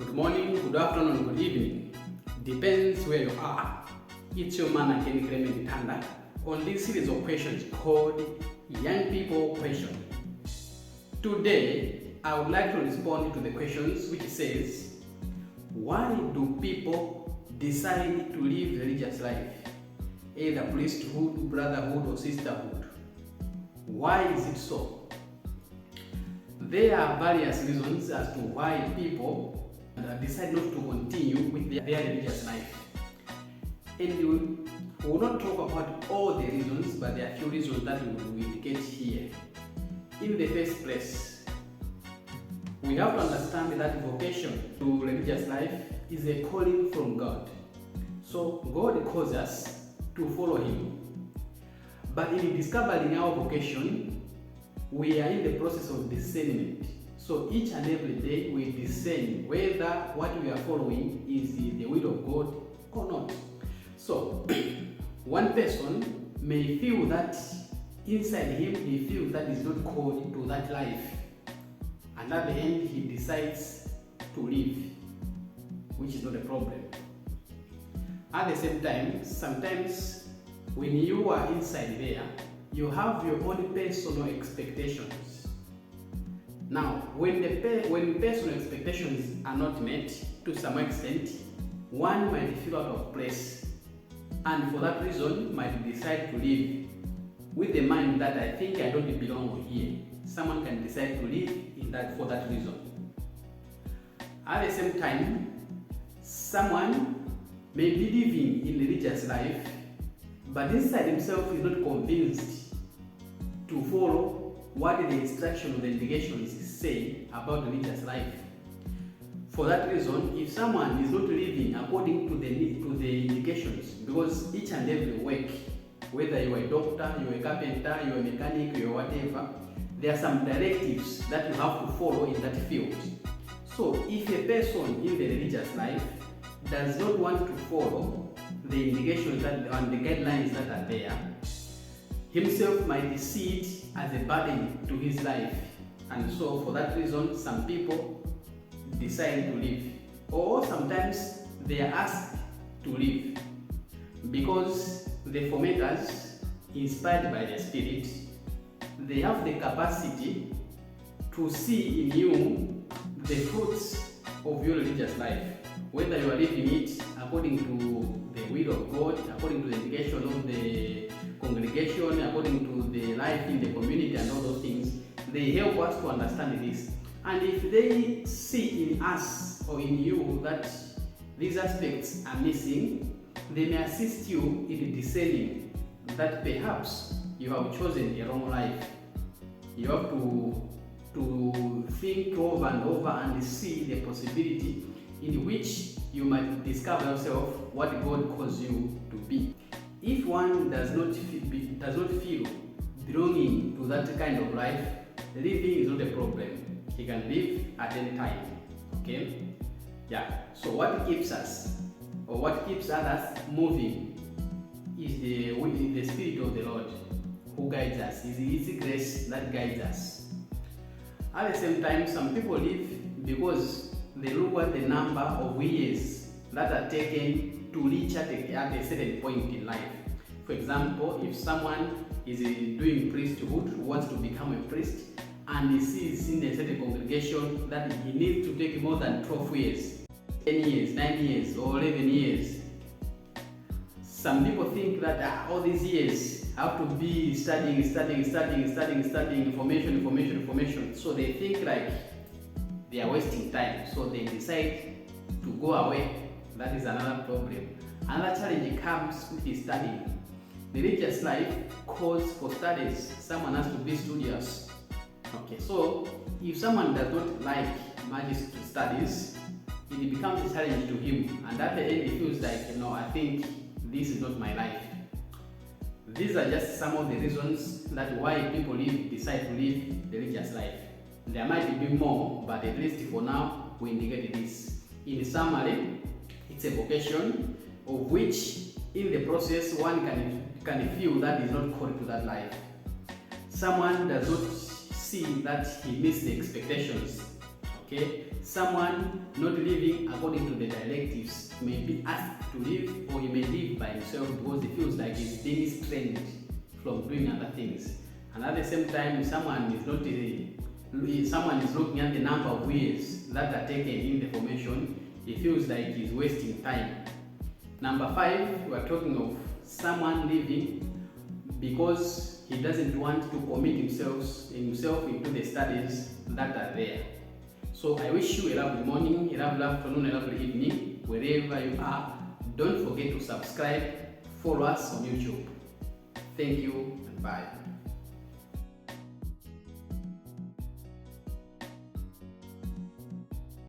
Good morning, good afternoon, good evening. Depends where you are. It's your man Dn CLEMENT THANDA on this series of questions called Young People Question. Today, I would like to respond to the questions which says, why do people decide to live religious life? Either priesthood, brotherhood, or sisterhood. Why is it so? There are various reasons as to why people decide not to continue with their religious life. And we will not talk about all the reasons, but there are a few reasons that we will indicate here. In the first place, we have to understand that vocation to religious life is a calling from God. So God calls us to follow Him. But in discovering our vocation, we are in the process of discernment. So each and every day we discern whether what we are following is the will of God or not. So one person may feel that inside him he feels that he's not called to that life, and at the end he decides to live, which is not a problem. At the same time, sometimes when you are inside there, you have your own personal expectations. Now, when personal expectations are not met to some extent, one might feel out of place, and for that reason might decide to live with the mind that I think I don't belong here. Someone can decide to live for that reason. At the same time, someone may be living in religious life, but inside himself is not convinced to follow what the instruction or the indications say about religious life. For that reason, if someone is not living according to the indications, because each and every work, whether you are a doctor, you are a carpenter, you are a mechanic, you are whatever, there are some directives that you have to follow in that field. So if a person in the religious life does not want to follow the indications and the guidelines that are there, himself might see it as a burden to his life, and so for that reason some people decide to live, or sometimes they are asked to live, because the formators, inspired by the Spirit, they have the capacity to see in you the fruits of your religious life, whether you are living it according to the will of God, according to the indication of the congregation, according to the life in the community and all those things. They help us to understand this. And if they see in us or in you that these aspects are missing, they may assist you in discerning that perhaps you have chosen a wrong life. You have to think over and over and see the possibility in which you might discover yourself what God calls you to be. If one does not feel belonging to that kind of life, living is not a problem. He can live at any time. Okay? Yeah. So what keeps us, or what keeps others moving, is the Spirit of the Lord who guides us. It's His grace that guides us. At the same time, some people live because they look at the number of years that are taken to reach at a certain point in life. For example, if someone is doing priesthood, wants to become a priest, and he sees in a certain congregation that he needs to take more than 12 years, 10 years, 9 years, or 11 years. Some people think that all these years have to be studying information. So they think like they are wasting time. So they decide to go away. That is another problem. Another challenge comes with studying. The religious life calls for studies. Someone has to be studious. Okay, so if someone does not like magic studies, it becomes a challenge to him, and at the end he feels like, I think this is not my life. These are just some of the reasons that why people decide to live the religious life. There might be more, but at least for now we indicate this. In summary, it's a vocation of which in the process one can feel that is not called to that life. Someone does not see that he missed the expectations. Okay, someone not living according to the directives may be asked to live, or he may live by himself because he feels like he's being restrained from doing other things. And at the same time, someone is looking at the number of years that are taken in the formation, he feels like he's wasting time. Number 5, we are talking of someone living because he doesn't want to commit himself into the studies that are there. So I wish you a lovely morning, a lovely afternoon, a lovely evening, wherever you are. Don't forget to subscribe, follow us on YouTube. Thank you and bye.